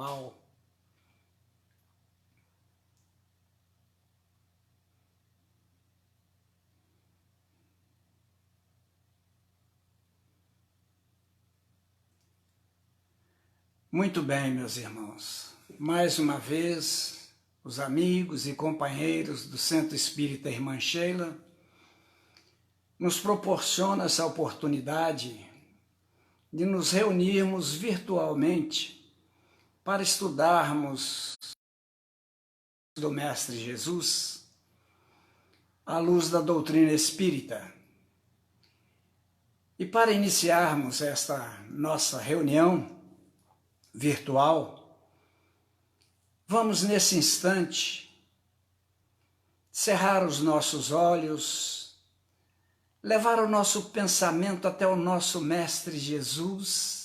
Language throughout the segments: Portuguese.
virtual. Muito bem, meus irmãos. Mais uma vez, os amigos e companheiros do Centro Espírita Irmã Sheila nos proporcionam essa oportunidade de nos reunirmos virtualmente para estudarmos do Mestre Jesus à luz da doutrina espírita. E para iniciarmos esta nossa reunião virtual, vamos nesse instante cerrar os nossos olhos, levar o nosso pensamento até o nosso Mestre Jesus,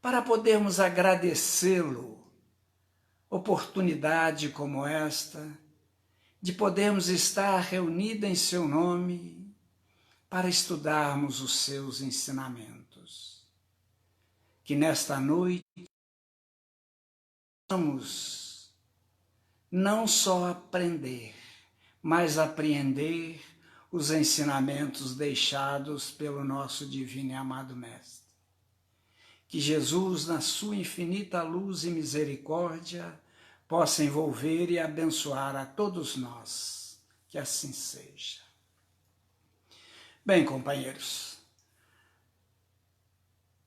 para podermos agradecê-lo, oportunidade como esta, de podermos estar reunidos em seu nome, para estudarmos os seus ensinamentos. Que nesta noite vamos não só aprender, mas apreender os ensinamentos deixados pelo nosso divino e amado Mestre. Que Jesus, na sua infinita luz e misericórdia, possa envolver e abençoar a todos nós. Que assim seja. Bem, companheiros,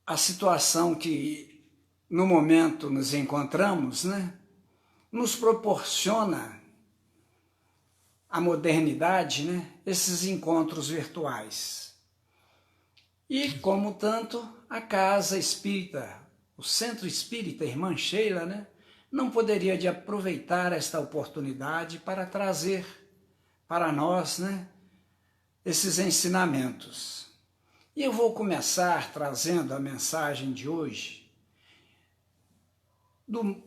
a situação que no momento nos encontramos, nos proporciona a modernidade, esses encontros virtuais. E, como tanto, a Casa Espírita, o Centro Espírita Irmã Sheila, não poderia de aproveitar esta oportunidade para trazer para nós, esses ensinamentos. E eu vou começar trazendo a mensagem de hoje do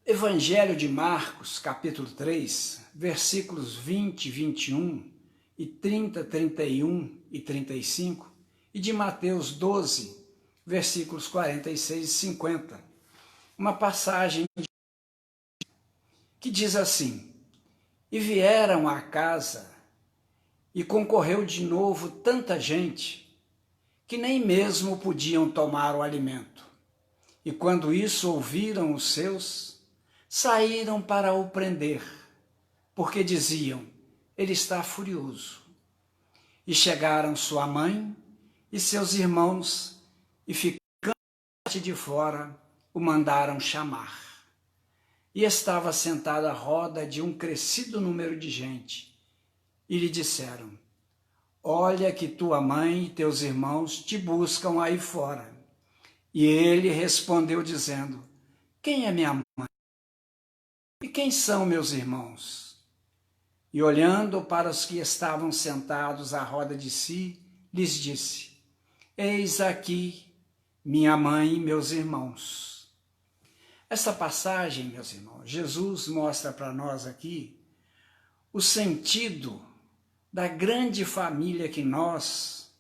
Evangelho de Marcos, capítulo 3, versículos 20, 21 e 30, 31 e 35, e de Mateus 12, versículos 46 e 50. Uma passagem que diz assim: E vieram à casa, e concorreu de novo tanta gente, que nem mesmo podiam tomar o alimento. E quando isso ouviram os seus, saíram para o prender, porque diziam: ele está furioso. E chegaram sua mãe e seus irmãos, e ficando de fora, o mandaram chamar. E estava sentado à roda de um crescido número de gente, e lhe disseram: olha que tua mãe e teus irmãos te buscam aí fora. E ele respondeu dizendo: quem é minha mãe? E quem são meus irmãos? E olhando para os que estavam sentados à roda de si, lhes disse: eis aqui minha mãe e meus irmãos. Essa passagem, meus irmãos, Jesus mostra para nós aqui o sentido da grande família que nós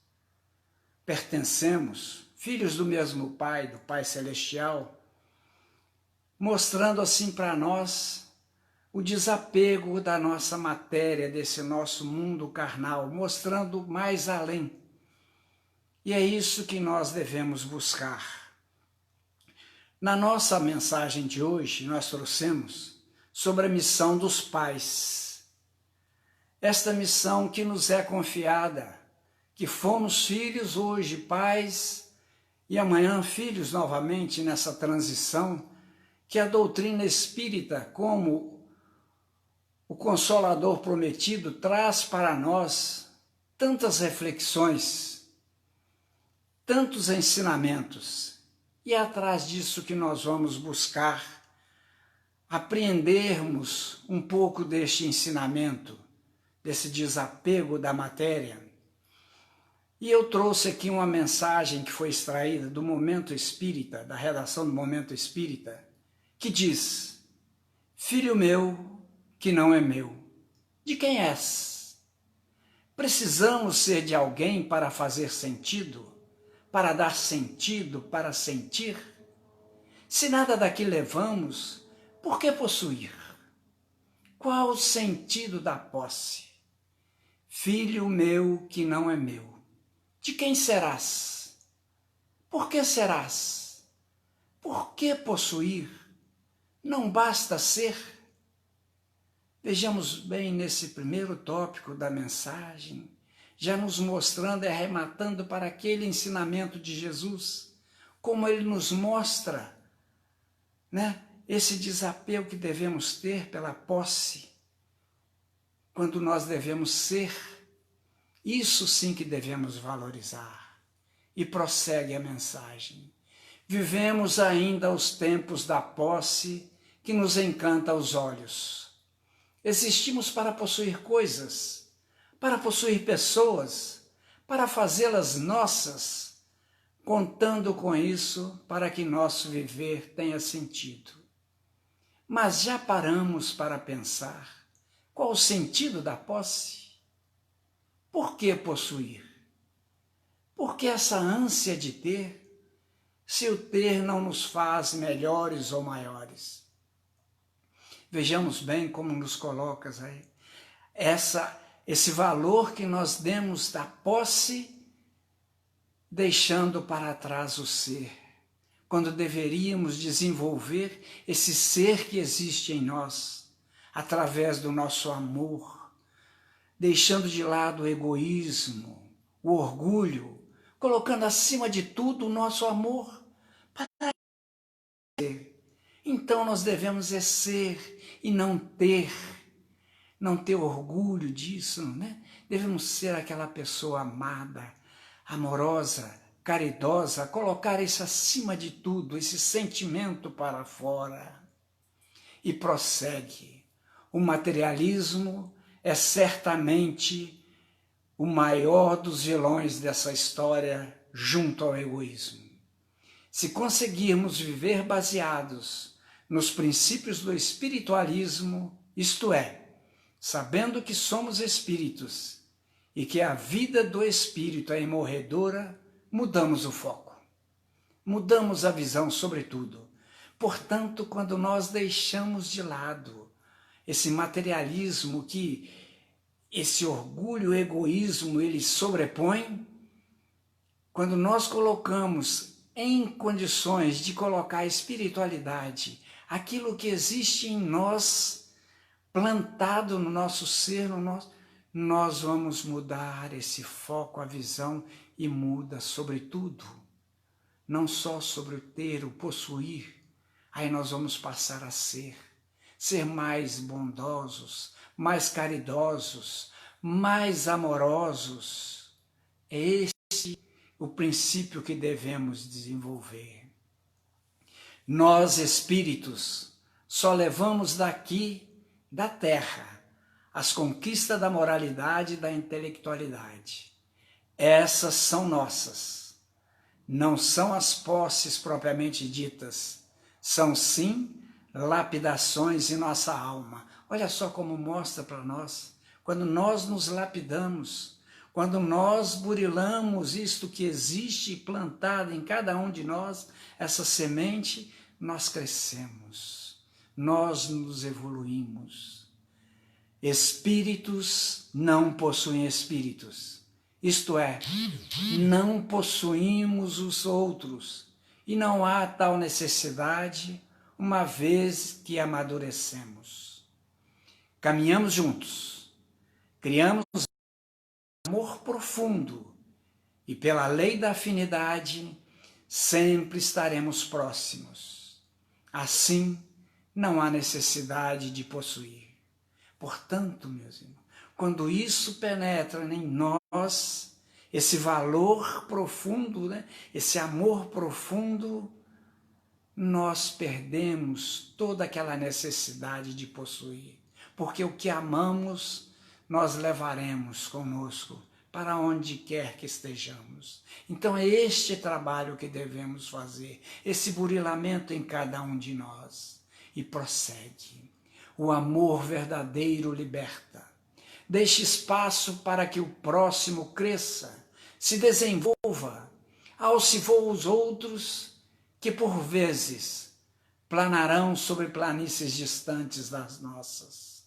pertencemos, filhos do mesmo Pai, do Pai Celestial, mostrando assim para nós o desapego da nossa matéria, desse nosso mundo carnal, mostrando mais além. E é isso que nós devemos buscar. Na nossa mensagem de hoje, nós trouxemos sobre a missão dos pais. Esta missão que nos é confiada, que fomos filhos hoje, pais, e amanhã filhos novamente nessa transição, que a doutrina espírita, como o Consolador prometido, traz para nós tantas reflexões, tantos ensinamentos, e é atrás disso que nós vamos buscar apreendermos um pouco deste ensinamento, desse desapego da matéria. E eu trouxe aqui uma mensagem que foi extraída do Momento Espírita, da redação do Momento Espírita, que diz: filho meu, que não é meu, de quem és? Precisamos ser de alguém para fazer sentido, para dar sentido, para sentir? Se nada daqui levamos, por que possuir? Qual o sentido da posse? Filho meu que não é meu, de quem serás? Por que serás? Por que possuir? Não basta ser? Vejamos bem nesse primeiro tópico da mensagem, já nos mostrando e arrematando para aquele ensinamento de Jesus, como ele nos mostra, né, esse desapego que devemos ter pela posse, quando nós devemos ser, isso sim que devemos valorizar. E prossegue a mensagem. Vivemos ainda os tempos da posse que nos encanta aos olhos. Existimos para possuir coisas, para possuir pessoas, para fazê-las nossas, contando com isso para que nosso viver tenha sentido. Mas já paramos para pensar qual o sentido da posse? Por que possuir? Por que essa ânsia de ter, se o ter não nos faz melhores ou maiores? Vejamos bem como nos colocas aí. Esse valor que nós demos da posse, deixando para trás o ser, quando deveríamos desenvolver esse ser que existe em nós, através do nosso amor, deixando de lado o egoísmo, o orgulho, colocando acima de tudo o nosso amor para ser. Então nós devemos ser e não ter orgulho disso, né? Devemos ser aquela pessoa amada, amorosa, caridosa, colocar isso acima de tudo, esse sentimento para fora. E prossegue. O materialismo é certamente o maior dos vilões dessa história junto ao egoísmo. Se conseguirmos viver baseados nos princípios do espiritualismo, isto é, sabendo que somos espíritos e que a vida do espírito é imorredora, mudamos o foco, mudamos a visão sobre tudo. Portanto, quando nós deixamos de lado esse materialismo que esse orgulho, egoísmo, ele sobrepõe, quando nós colocamos em condições de colocar a espiritualidade, aquilo que existe em nós, plantado no nosso ser, nós vamos mudar esse foco, a visão, e muda sobre tudo. Não só sobre o ter, o possuir, aí nós vamos passar a ser mais bondosos, mais caridosos, mais amorosos. É esse o princípio que devemos desenvolver. Nós, espíritos, só levamos daqui, da terra, as conquistas da moralidade e da intelectualidade. Essas são nossas. Não são as posses propriamente ditas, são sim lapidações em nossa alma. Olha só como mostra para nós, quando nós nos lapidamos, quando nós burilamos isto que existe plantado em cada um de nós, essa semente, nós crescemos, nós nos evoluímos. Espíritos não possuem espíritos, isto é, não possuímos os outros, e não há tal necessidade, uma vez que amadurecemos. Caminhamos juntos, criamos amor profundo, e pela lei da afinidade, sempre estaremos próximos. Assim, não há necessidade de possuir. Portanto, meus irmãos, quando isso penetra em nós, esse valor profundo, né? Esse amor profundo, nós perdemos toda aquela necessidade de possuir, porque o que amamos, nós levaremos conosco para onde quer que estejamos. Então é este trabalho que devemos fazer, esse burilamento em cada um de nós. E prossegue. O amor verdadeiro liberta. Deixe espaço para que o próximo cresça, se desenvolva, alce voos outros que por vezes planarão sobre planícies distantes das nossas.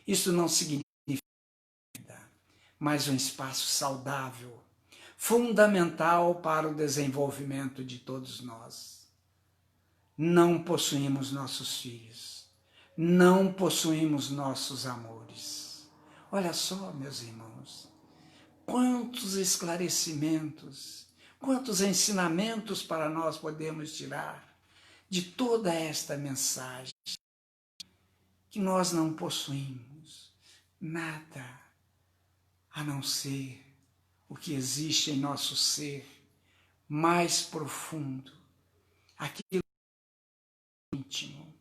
Isso não significa, mas um espaço saudável, fundamental para o desenvolvimento de todos nós. Não possuímos nossos filhos, não possuímos nossos amores. Olha só, meus irmãos, quantos esclarecimentos, quantos ensinamentos para nós podemos tirar de toda esta mensagem, que nós não possuímos nada a não ser o que existe em nosso ser mais profundo, aquilo íntimo.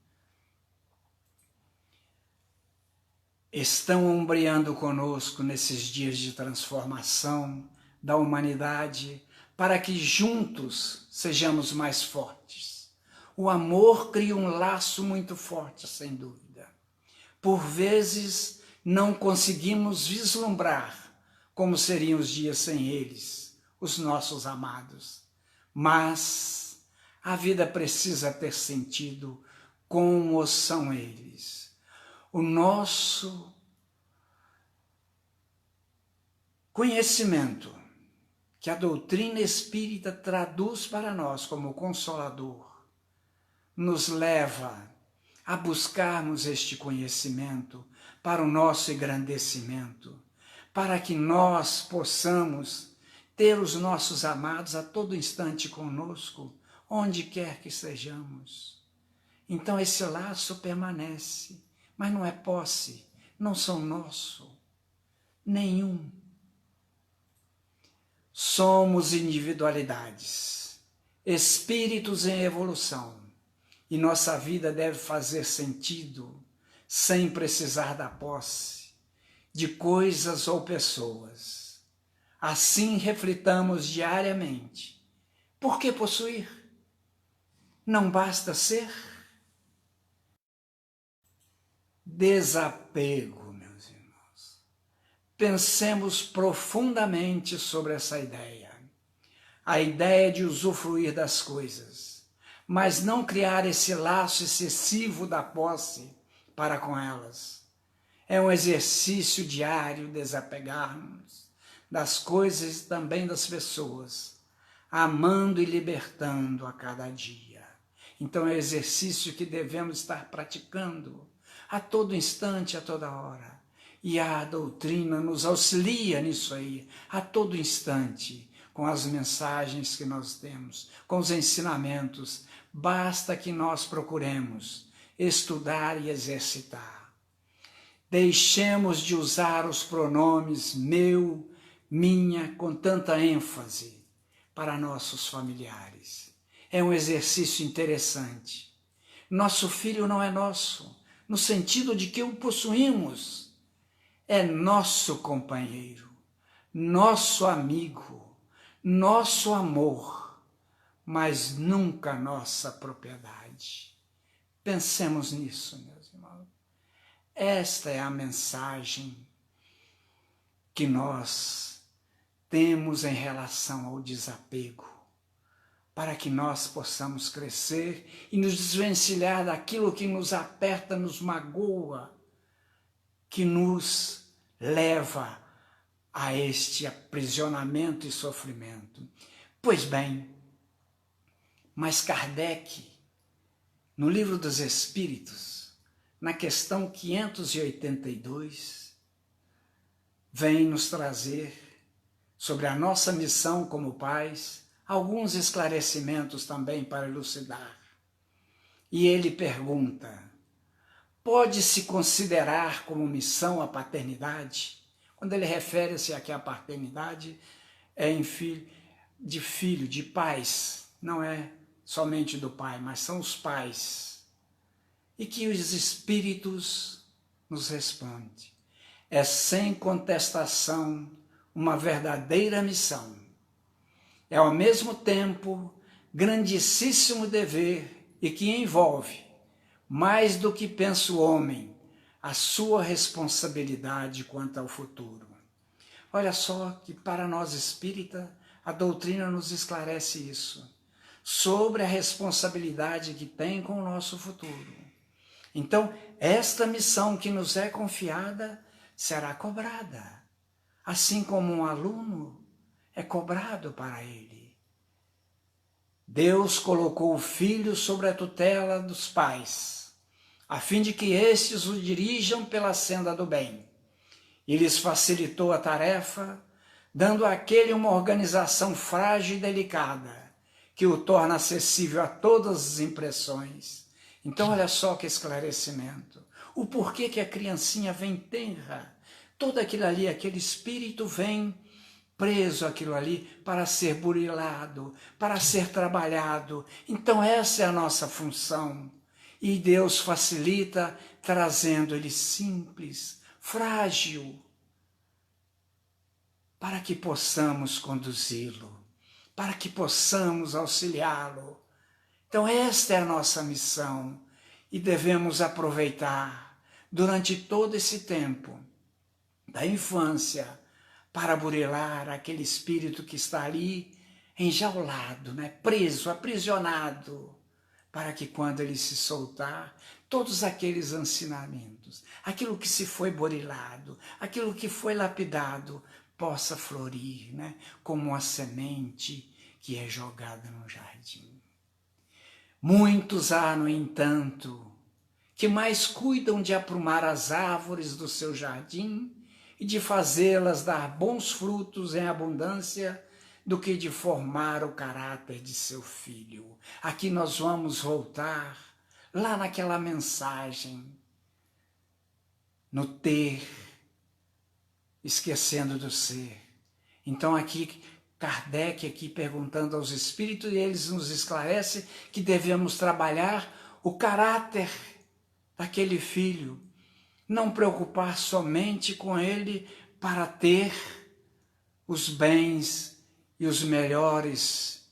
Estão ombreando conosco nesses dias de transformação da humanidade para que juntos sejamos mais fortes. O amor cria um laço muito forte, sem dúvida. Por vezes não conseguimos vislumbrar como seriam os dias sem eles, os nossos amados. Mas a vida precisa ter sentido como são eles. O nosso conhecimento, que a doutrina espírita traduz para nós como consolador, nos leva a buscarmos este conhecimento para o nosso engrandecimento, para que nós possamos ter os nossos amados a todo instante conosco, onde quer que estejamos. Então esse laço permanece, mas não é posse, não são nosso, nenhum. Somos individualidades, espíritos em evolução, e nossa vida deve fazer sentido sem precisar da posse de coisas ou pessoas. Assim reflitamos diariamente. Por que possuir? Não basta ser? Desapego, meus irmãos. Pensemos profundamente sobre essa ideia. A ideia de usufruir das coisas, mas não criar esse laço excessivo da posse para com elas. É um exercício diário desapegarmos das coisas e também das pessoas, amando e libertando a cada dia. Então é um exercício que devemos estar praticando a todo instante, a toda hora. E a doutrina nos auxilia nisso aí, a todo instante, com as mensagens que nós temos, com os ensinamentos. Basta que nós procuremos estudar e exercitar. Deixemos de usar os pronomes meu, minha, com tanta ênfase para nossos familiares. É um exercício interessante. Nosso filho não é nosso, no sentido de que o possuímos. É nosso companheiro, nosso amigo, nosso amor, mas nunca nossa propriedade. Pensemos nisso, meus irmãos. Esta é a mensagem que nós temos em relação ao desapego, para que nós possamos crescer e nos desvencilhar daquilo que nos aperta, nos magoa, que nos leva a este aprisionamento e sofrimento. Pois bem, mas Kardec, no Livro dos Espíritos, na questão 582, vem nos trazer sobre a nossa missão como pais, alguns esclarecimentos também para elucidar. E ele pergunta, pode-se considerar como missão a paternidade? Quando ele refere-se aqui à paternidade, é em filho, de pais, não é somente do pai, mas são os pais. E que os espíritos nos respondem. É sem contestação uma verdadeira missão. É ao mesmo tempo grandíssimo dever e que envolve, mais do que pensa o homem, a sua responsabilidade quanto ao futuro. Olha só que para nós espírita, a doutrina nos esclarece isso. sobre a responsabilidade que tem com o nosso futuro. Então, esta missão que nos é confiada será cobrada, assim como um aluno é cobrado para ele. Deus colocou o filho sobre a tutela dos pais, a fim de que estes o dirijam pela senda do bem. E lhes facilitou a tarefa, dando àquele uma organização frágil e delicada, que o torna acessível a todas as impressões. Então, olha só que esclarecimento. O porquê que a criancinha vem tenra. Todo aquilo ali, aquele espírito vem preso aquilo ali para ser burilado, para ser trabalhado. Então, essa é a nossa função. E Deus facilita trazendo ele simples, frágil, para que possamos conduzi-lo, para que possamos auxiliá-lo. Então esta é a nossa missão e devemos aproveitar durante todo esse tempo da infância para burilar aquele espírito que está ali enjaulado, né? Preso, aprisionado, para que quando ele se soltar, todos aqueles ensinamentos, aquilo que se foi burilado, aquilo que foi lapidado, possa florir, né? Como uma semente que é jogada no jardim. Muitos há, no entanto, que mais cuidam de aprumar as árvores do seu jardim e de fazê-las dar bons frutos em abundância do que de formar o caráter de seu filho. Aqui nós vamos voltar lá naquela mensagem, no ter, esquecendo do ser. Então aqui Kardec aqui perguntando aos espíritos, e eles nos esclarecem que devemos trabalhar o caráter daquele filho, não preocupar somente com ele para ter os bens e os melhores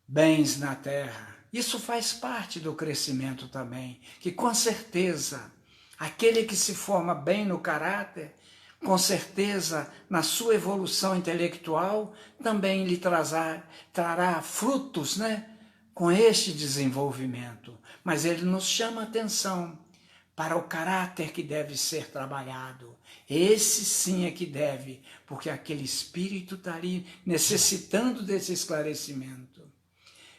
bens na terra. Isso faz parte do crescimento também, que com certeza aquele que se forma bem no caráter, com certeza, na sua evolução intelectual, também lhe trará frutos, né, com este desenvolvimento. Mas ele nos chama a atenção para o caráter que deve ser trabalhado. Esse sim é que deve, porque aquele espírito está ali necessitando desse esclarecimento.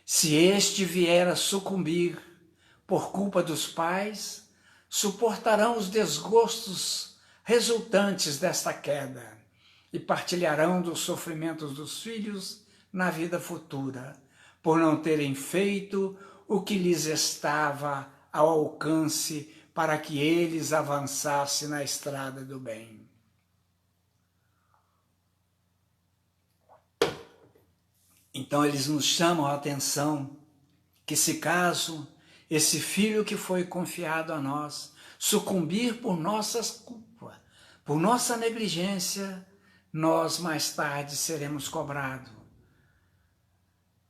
Se este vier a sucumbir por culpa dos pais, suportarão os desgostos resultantes desta queda e partilharão dos sofrimentos dos filhos na vida futura, por não terem feito o que lhes estava ao alcance para que eles avançassem na estrada do bem. Então eles nos chamam a atenção que se caso esse filho que foi confiado a nós sucumbir por nossas culpas, por nossa negligência, nós mais tarde seremos cobrados.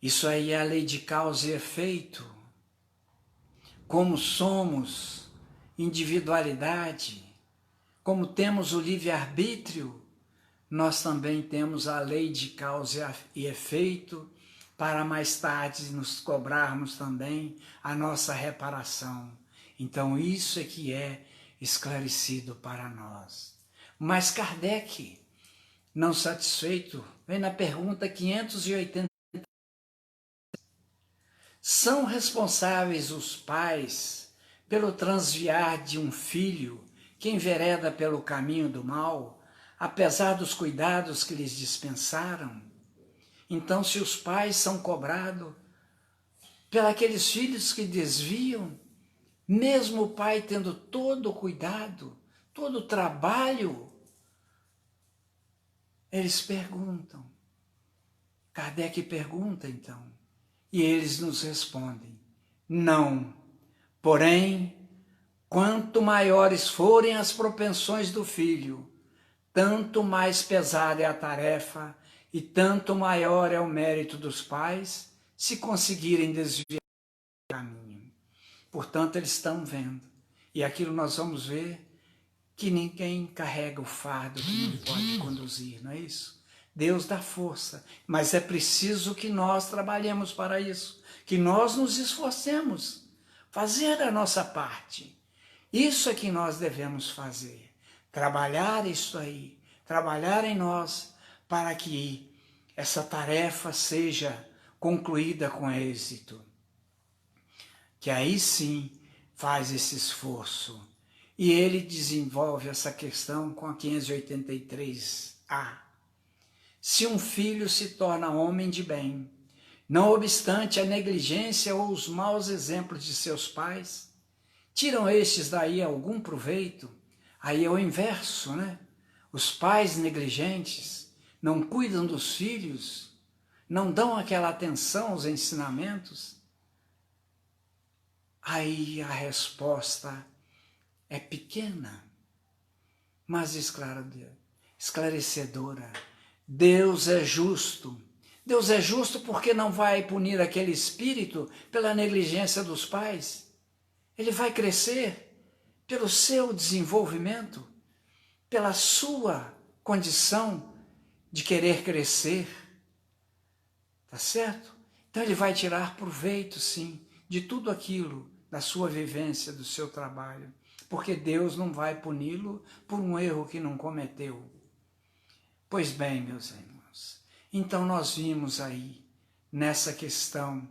Isso aí é a lei de causa e efeito. Como somos individualidade, como temos o livre-arbítrio, nós também temos a lei de causa e efeito para mais tarde nos cobrarmos também a nossa reparação. Então isso é que é esclarecido para nós. Mas Kardec, não satisfeito, vem na pergunta 580. São responsáveis os pais pelo transviar de um filho que envereda pelo caminho do mal, apesar dos cuidados que lhes dispensaram? Então, se os pais são cobrados pelos filhos que desviam, mesmo o pai tendo todo o cuidado, todo o trabalho, eles perguntam. Kardec pergunta então, e eles nos respondem: não. Porém, quanto maiores forem as propensões do filho, tanto mais pesada é a tarefa e tanto maior é o mérito dos pais se conseguirem desviar do caminho. Portanto, eles estão vendo. E aquilo nós vamos ver que ninguém carrega o fardo que não pode conduzir, não é isso? Deus dá força, mas é preciso que nós trabalhemos para isso, que nós nos esforcemos, fazer a nossa parte. Isso é que nós devemos fazer, trabalhar isso aí, trabalhar em nós para que essa tarefa seja concluída com êxito. Que aí sim faz esse esforço. E ele desenvolve essa questão com a 583A. Se um filho se torna homem de bem, não obstante a negligência ou os maus exemplos de seus pais, tiram estes daí algum proveito? Aí é o inverso, né? Os pais negligentes não cuidam dos filhos, não dão aquela atenção aos ensinamentos. Aí a resposta é pequena, mas esclarecedora. Deus é justo. Deus é justo porque não vai punir aquele espírito pela negligência dos pais. Ele vai crescer pelo seu desenvolvimento, pela sua condição de querer crescer. Tá certo? Então ele vai tirar proveito, sim, de tudo aquilo, da sua vivência, do seu trabalho, porque Deus não vai puni-lo por um erro que não cometeu. Pois bem, meus irmãos, então nós vimos aí, nessa questão,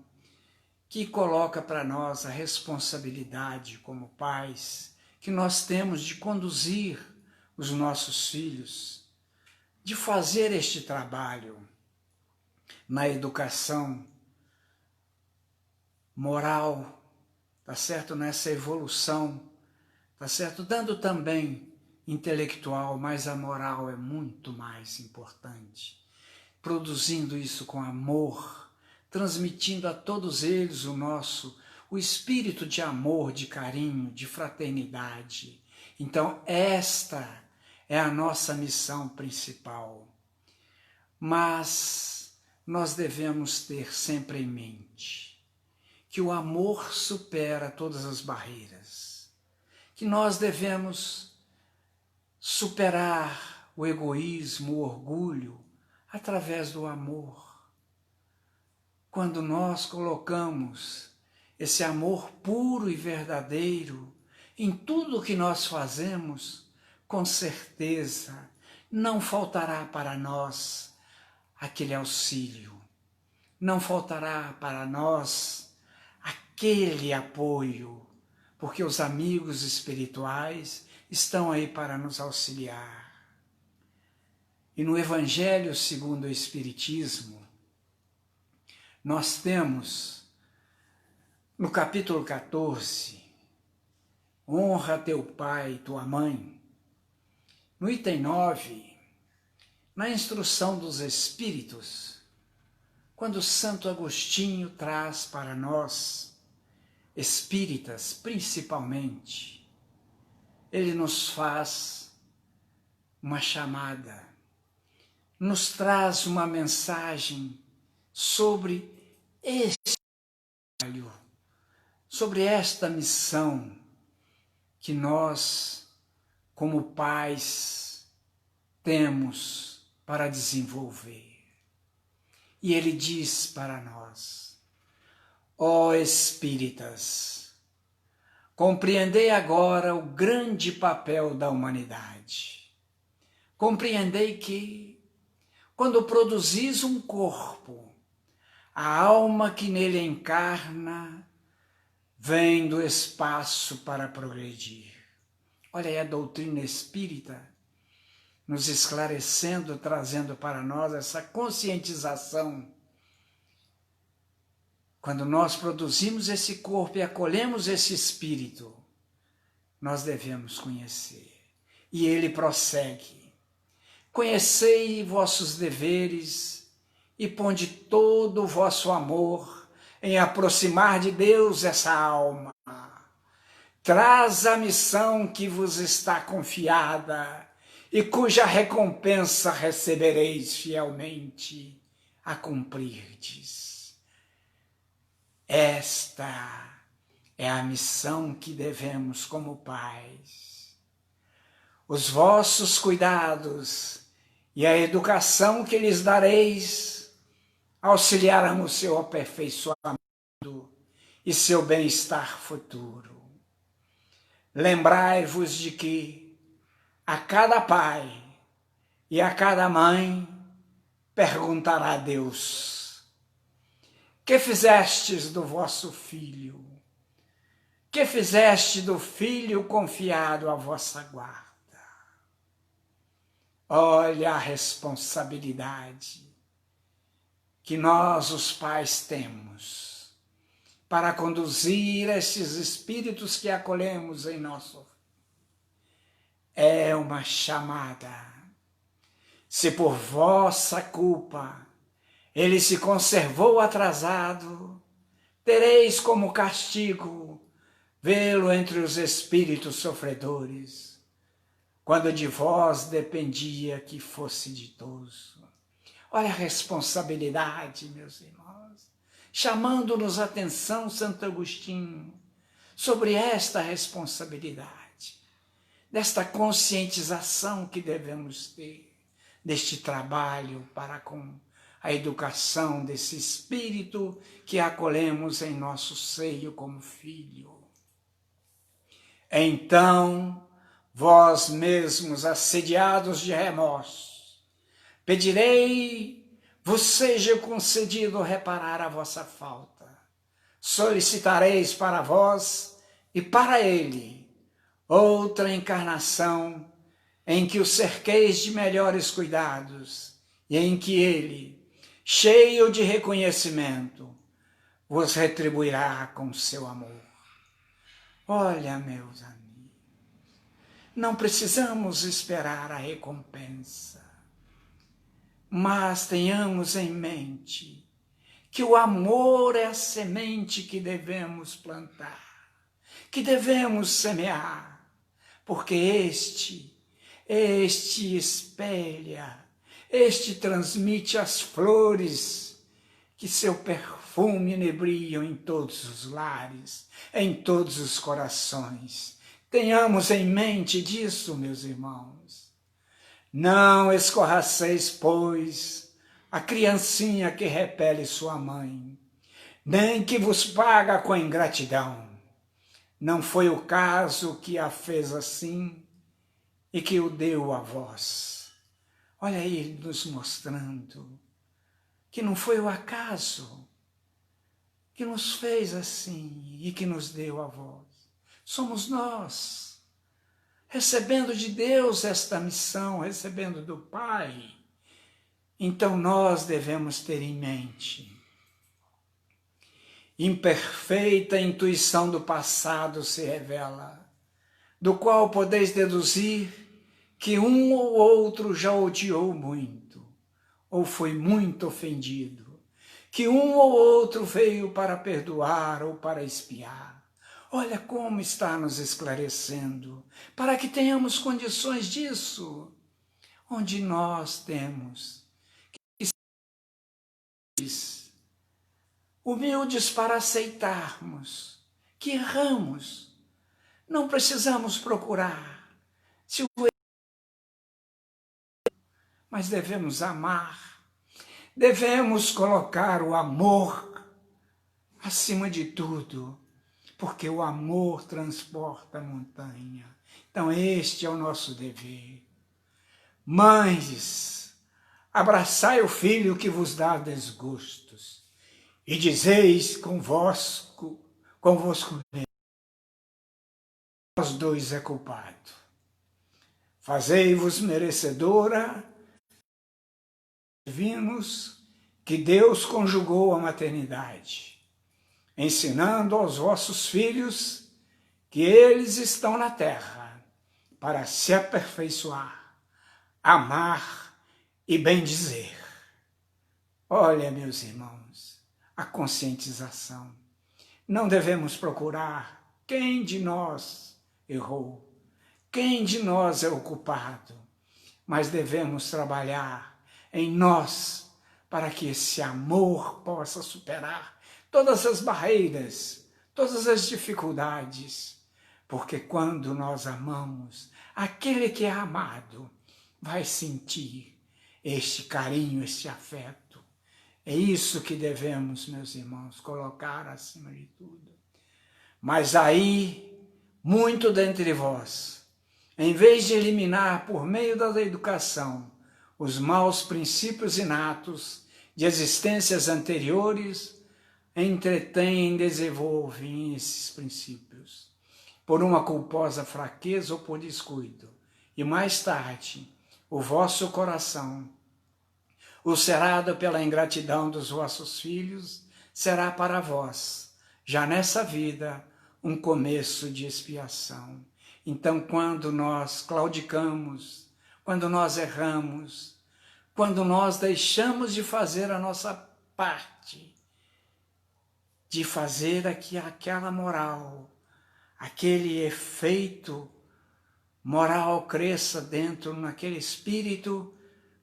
que coloca para nós a responsabilidade como pais, que nós temos de conduzir os nossos filhos, de fazer este trabalho na educação moral, tá certo? Nessa evolução, tá certo? Dando também intelectual, mas a moral é muito mais importante. Produzindo isso com amor, transmitindo a todos eles o espírito de amor, de carinho, de fraternidade. Então esta é a nossa missão principal. Mas nós devemos ter sempre em mente que o amor supera todas as barreiras, que nós devemos superar o egoísmo, o orgulho, através do amor. Quando nós colocamos esse amor puro e verdadeiro em tudo o que nós fazemos, com certeza não faltará para nós aquele auxílio, não faltará para nós aquele apoio, porque os amigos espirituais estão aí para nos auxiliar. E no Evangelho segundo o Espiritismo, nós temos, no capítulo 14, honra teu pai e tua mãe. No item 9, na instrução dos Espíritos, quando Santo Agostinho traz para nós, espíritas principalmente, ele nos faz uma chamada, nos traz uma mensagem sobre este trabalho, sobre esta missão que nós, como pais, temos para desenvolver. E ele diz para nós: ó espíritas, compreendei agora o grande papel da humanidade. Compreendei que, quando produzis um corpo, a alma que nele encarna vem do espaço para progredir. Olha aí a doutrina espírita nos esclarecendo, trazendo para nós essa conscientização. Quando nós produzimos esse corpo e acolhemos esse espírito, nós devemos conhecer. E ele prossegue: conhecei vossos deveres e ponde todo o vosso amor em aproximar de Deus essa alma. Traz a missão que vos está confiada e cuja recompensa recebereis fielmente a cumprirdes. Esta é a missão que devemos como pais. Os vossos cuidados e a educação que lhes dareis auxiliarão o seu aperfeiçoamento e seu bem-estar futuro. Lembrai-vos de que a cada pai e a cada mãe perguntará Deus: que fizestes do vosso filho? Que fizeste do filho confiado à vossa guarda? Olha a responsabilidade que nós, os pais, temos para conduzir esses espíritos que acolhemos em nosso. É uma chamada. Se por vossa culpa ele se conservou atrasado, tereis como castigo vê-lo entre os espíritos sofredores, quando de vós dependia que fosse ditoso. Olha a responsabilidade, meus irmãos, chamando-nos a atenção, Santo Agostinho, sobre esta responsabilidade, desta conscientização que devemos ter, deste trabalho para com a educação desse espírito que acolhemos em nosso seio como filho. Então, vós mesmos, assediados de remorso, pedirei, vos seja concedido reparar a vossa falta. Solicitareis para vós e para ele outra encarnação em que o cerqueis de melhores cuidados e em que ele, cheio de reconhecimento, vos retribuirá com seu amor. Olha, meus amigos, não precisamos esperar a recompensa, mas tenhamos em mente que o amor é a semente que devemos plantar, que devemos semear, porque este espelha, este transmite as flores que seu perfume inebriam em todos os lares, em todos os corações. Tenhamos em mente disso, meus irmãos. Não escorraceis, pois, a criancinha que repele sua mãe, nem que vos paga com ingratidão. Não foi o caso que a fez assim e que o deu a vós. Olha aí nos mostrando que não foi o acaso que nos fez assim e que nos deu a vós. Somos nós, recebendo de Deus esta missão, recebendo do Pai. Então nós devemos ter em mente. Imperfeita intuição do passado se revela, do qual podeis deduzir que um ou outro já odiou muito, ou foi muito ofendido, que um ou outro veio para perdoar ou para expiar. Olha como está nos esclarecendo, para que tenhamos condições disso, onde nós temos que ser humildes para aceitarmos que erramos. Não precisamos procurar se o mas devemos amar, devemos colocar o amor acima de tudo, porque o amor transporta a montanha. Então este é o nosso dever. Mães, abraçai o filho que vos dá desgostos, e dizeis convosco nós dois é culpado. Fazei-vos merecedora divinos que Deus conjugou à maternidade, ensinando aos vossos filhos que eles estão na terra para se aperfeiçoar, amar e bendizer. Olha, meus irmãos, a conscientização. Não devemos procurar quem de nós errou, quem de nós é o culpado, mas devemos trabalhar em nós para que esse amor possa superar todas as barreiras, todas as dificuldades, porque quando nós amamos, aquele que é amado vai sentir este carinho, este afeto. É isso que devemos, meus irmãos, colocar acima de tudo. Mas aí, muito dentre vós, em vez de eliminar por meio da educação os maus princípios inatos de existências anteriores, entretêm e desenvolvem esses princípios por uma culposa fraqueza ou por descuido. E mais tarde, o vosso coração, ulcerado pela ingratidão dos vossos filhos, será para vós, já nessa vida, um começo de expiação. Então, quando nós claudicamos, quando nós erramos, quando nós deixamos de fazer a nossa parte, de fazer aquela moral, aquele efeito moral cresça dentro naquele espírito,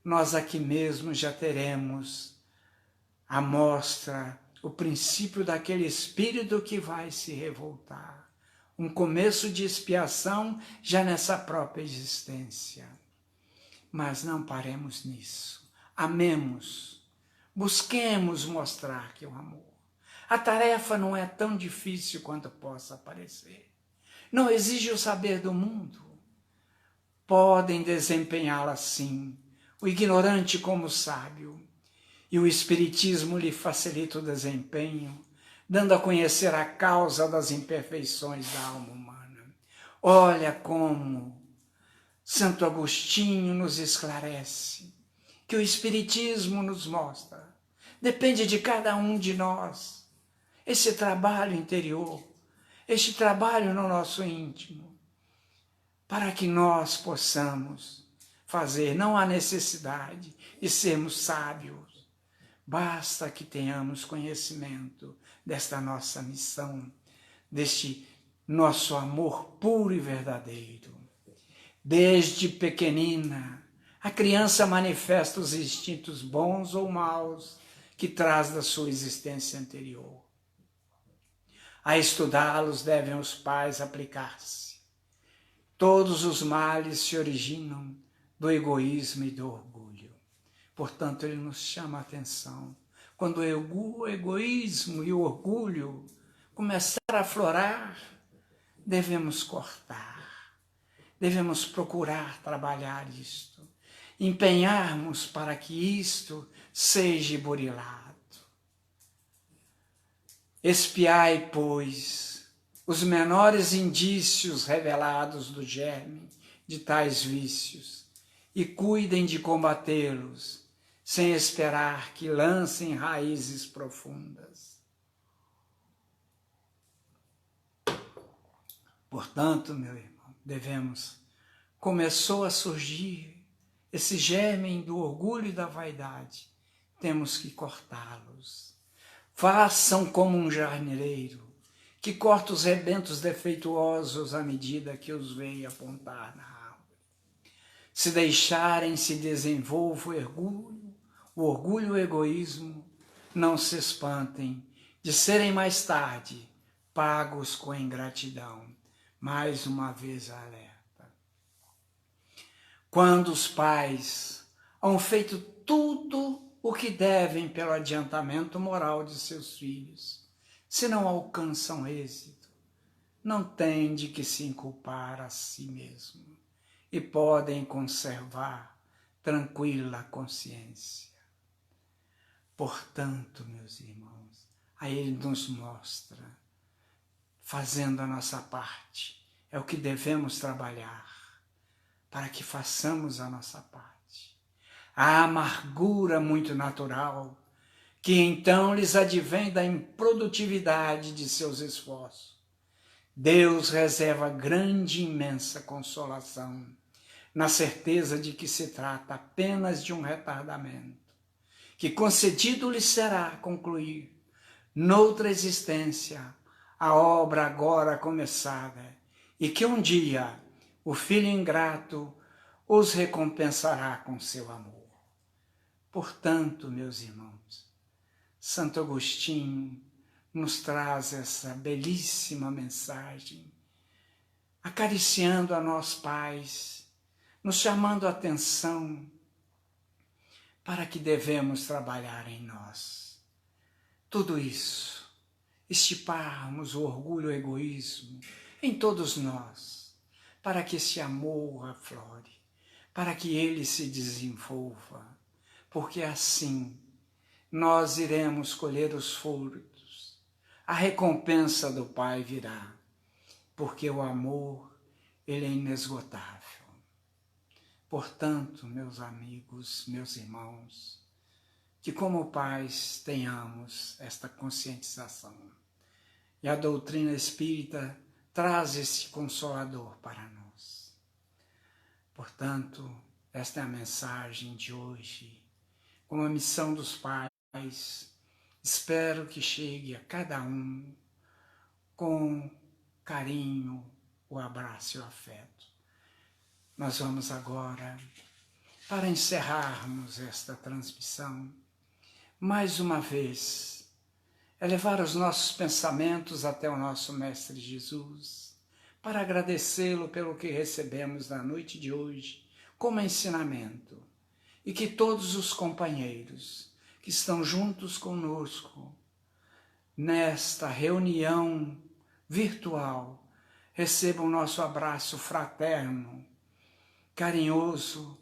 nós aqui mesmo já teremos a mostra, o princípio daquele espírito que vai se revoltar. Um começo de expiação já nessa própria existência. Mas não paremos nisso. Amemos. Busquemos mostrar que o amor. A tarefa não é tão difícil quanto possa parecer. Não exige o saber do mundo. Podem desempenhá-la sim, o ignorante como o sábio. E o Espiritismo lhe facilita o desempenho, dando a conhecer a causa das imperfeições da alma humana. Olha como Santo Agostinho nos esclarece, que o Espiritismo nos mostra. Depende de cada um de nós, esse trabalho interior, este trabalho no nosso íntimo, para que nós possamos fazer. Não há necessidade de sermos sábios, basta que tenhamos conhecimento desta nossa missão, deste nosso amor puro e verdadeiro. Desde pequenina, a criança manifesta os instintos bons ou maus que traz da sua existência anterior. A estudá-los devem os pais aplicar-se. Todos os males se originam do egoísmo e do orgulho. Portanto, ele nos chama a atenção. Quando o egoísmo e o orgulho começar a aflorar, devemos cortar. Devemos procurar trabalhar isto. Empenharmos para que isto seja burilado. Espiai, pois, os menores indícios revelados do germe de tais vícios e cuidem de combatê-los, sem esperar que lancem raízes profundas. Portanto, meu irmão, começou a surgir esse germe do orgulho e da vaidade, temos que cortá-los. Façam como um jardineiro, que corta os rebentos defeituosos à medida que os vê apontar na árvore. Se deixarem se desenvolva o orgulho e o egoísmo, não se espantem de serem mais tarde pagos com ingratidão. Mais uma vez a alerta. Quando os pais hão feito tudo o que devem pelo adiantamento moral de seus filhos, se não alcançam êxito, não têm de que se inculpar a si mesmo e podem conservar tranquila consciência. Portanto, meus irmãos, aí ele nos mostra, fazendo a nossa parte, é o que devemos trabalhar, para que façamos a nossa parte. A amargura muito natural, que então lhes advém da improdutividade de seus esforços. Deus reserva grande e imensa consolação, na certeza de que se trata apenas de um retardamento, que concedido lhe será concluir, noutra existência, a obra agora começada, e que um dia o Filho ingrato os recompensará com seu amor. Portanto, meus irmãos, Santo Agostinho nos traz essa belíssima mensagem, acariciando a nós pais, nos chamando a atenção para que devemos trabalhar em nós. Tudo isso, estiparmos o orgulho e o egoísmo em todos nós, para que esse amor aflore, para que ele se desenvolva, porque assim nós iremos colher os frutos, a recompensa do Pai virá, porque o amor, ele é inesgotável. Portanto, meus amigos, meus irmãos, que como pais tenhamos esta conscientização. E a doutrina espírita traz esse consolador para nós. Portanto, esta é a mensagem de hoje. Como a missão dos pais, espero que chegue a cada um com carinho, o abraço e o afeto. Nós vamos agora, para encerrarmos esta transmissão, mais uma vez, elevar os nossos pensamentos até o nosso Mestre Jesus, para agradecê-lo pelo que recebemos na noite de hoje, como ensinamento, e que todos os companheiros que estão juntos conosco, nesta reunião virtual, recebam nosso abraço fraterno, carinhoso,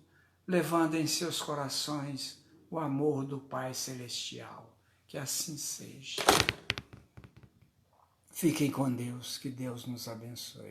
levando em seus corações o amor do Pai Celestial. Que assim seja. Fiquem com Deus, que Deus nos abençoe.